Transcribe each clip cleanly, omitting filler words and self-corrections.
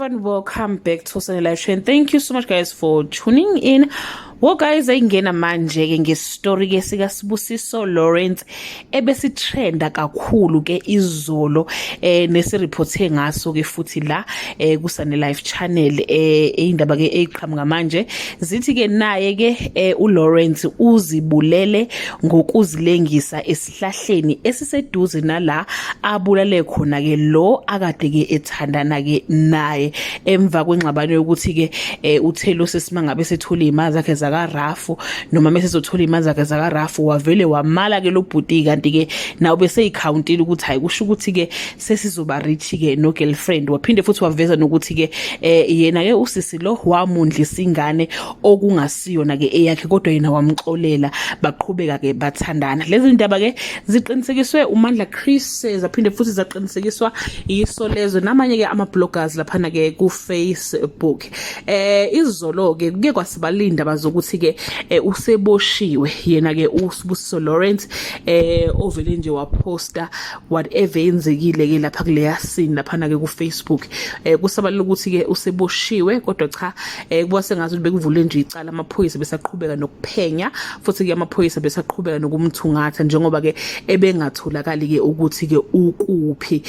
everyone, welcome back to Sunny Live Show, and thank you so much guys for tuning in. Well guys, ayingena manje ke ngestory ke sika Sibusiso Lawrence ebesitrenda kakhulu ke izolo nesireport ngaso ke futhi la ku Sunny Live channel indaba ke eqhamuka manje zithi ke naye ke uLawrence uzibulele ngokuzilengisa esihlahleni esiseduze nala abulale khona ke lo akade ke ethandana ke naye emva kwengxabano yokuthi ke uThelo sesimanga bese thola imazi zakhe zakaRafu noma mesezothola imazi zakhe zakaRafu wavele wamala ke lo bhuti kanti ke nawo bese icountile ukuthi hayi kusho ukuthi ke sesizoba rich ke no girlfriend waphinde futhi waveza nokuthi ke yena ke usisi lo wamundlisa ingane okungasiyona ke eyakhe kodwa yena wamxolela baqhubeka ke bathandana. Lezi ndaba ke ziqinisekiswe uMandla Chris zaphinde futhi zaqinisekiswa iSolezo namanye ke ama bloggers lapha ke ku Facebook. Izolo ke kuke kwasibalinda bazokuthi ke useboshiwe yena ke uSibusiso Lawrence ovele nje waposta whatever yenzekile ke lapha kuleya scene lapha ke ku Facebook. Kusabalula ukuthi ke useboshiwe kodwa cha kuba sengathi bekuvule nje icala amaphoyisa besaqhubeka nokuphenya futhi ke amaphoyisa besaqhubeka nokumthungatha njengoba ke ebengatholakali ke ukuthi ke ukuphi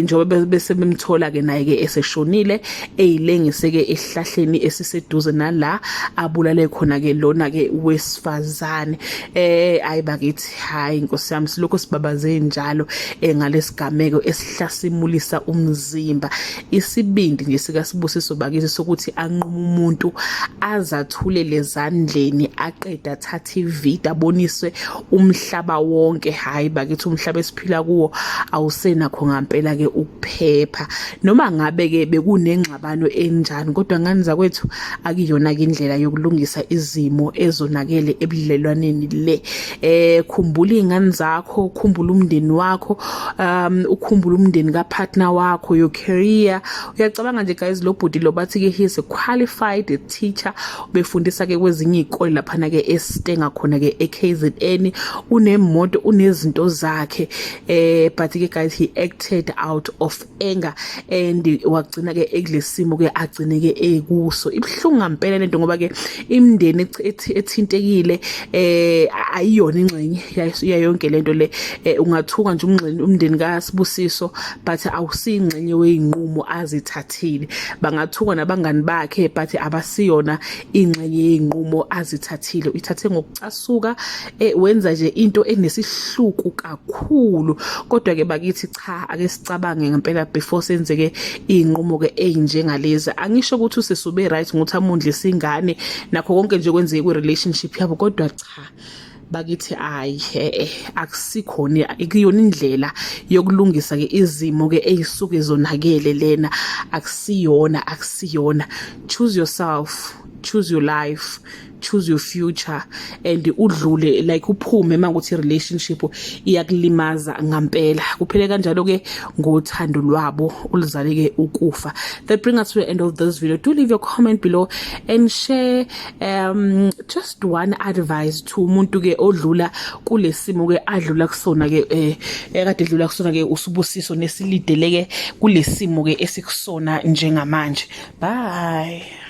njengoba bese bemthola ke naye ke eseshonile eyilengise ke esihlahleni esiseduze nala abulale khona ke lona ke wesifazane. Ayibakithi hayi inkosi yami silokho sibabaze njalo ngalesigameko esihlasimulisa umzimba isibindi nje sika Sibusiso bakithi sokuthi anquma umuntu azathulele ezandleni aqeda athatha ivideo aboniswe umhlaba wonke. Hayi bakithi umhlaba esiphila kuwo awusenakho ngempela ke ukuphepha noma ngabe ke bekunengxabano enjani kodwa ngani zakwethu akuyona ke indlela yokulungisa izimo ezonakele ebudlelwaneni le. Khumbula ingane zakho, ukhumbula umndeni wakho, ukhumbula umndeni kapartner wakho, your career. Uyacabanga nje guys lo bhuti lo bathi ke he is a qualified teacher ubefundisa ke kwezinye izikole lapha ke eStenga khona ke eKZN unemoto unezinto zakhe but ke guys he acted out of anger and wagcina ke ekulesimo ke agcine ke ekuso. Ibhlungu ngempela lento ngoba ke imndeni ethintekile ayiyona ingxenye yayonke lento le. Ungathuka nje umndeni kaSibusiso but awusingxenye weinqumo azithathile. Bangathuka nabangani bakhe but abasiyona ingxenye yeinqumo azithathile. Uyithathe ngokucasuka wenza nje into enesihluku kakhulu kodwa ke bakithi cha ake sicabange ngempela before senzeke inqumo ke enjengalezi. Angisho ukuthi usesube right ngokuthi amundlisa ingane nakho konke nje kwenzeke ku relationship yabo kodwa cha bakithi akusikhona ikuyona indlela yokulungisa ke izimo ke ezisuke zonakele lena akusiyona. Choose yourself, choose your life, choose your future and udlule like uphume manguthi relationship iyakulimaza ngempela kuphele kanjalo ke ngothando lwabo ulizale ke ukufa. That brings us to the end of this video. Do leave your comment below and share just one advice to umuntu ke odlula kulesimo ke adlula kusona ke ekade edlula kusona ke uSibusiso nesilideleke kulesimo ke esikusona njengamanje. Bye.